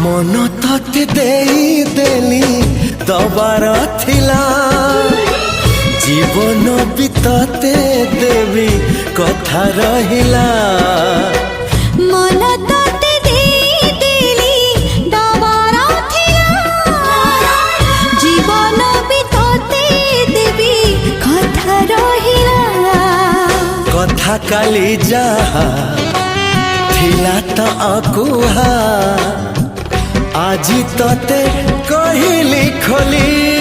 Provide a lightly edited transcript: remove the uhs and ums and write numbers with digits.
मन तते देई देली दबार थिला जीवन भी तते देवी कथा रहिला मन तते देई देली दबार थिला जीवन भी तते देवी कथा रहिला कथा काली जहा थिला त अकुहा आजी तते कहिली खोली।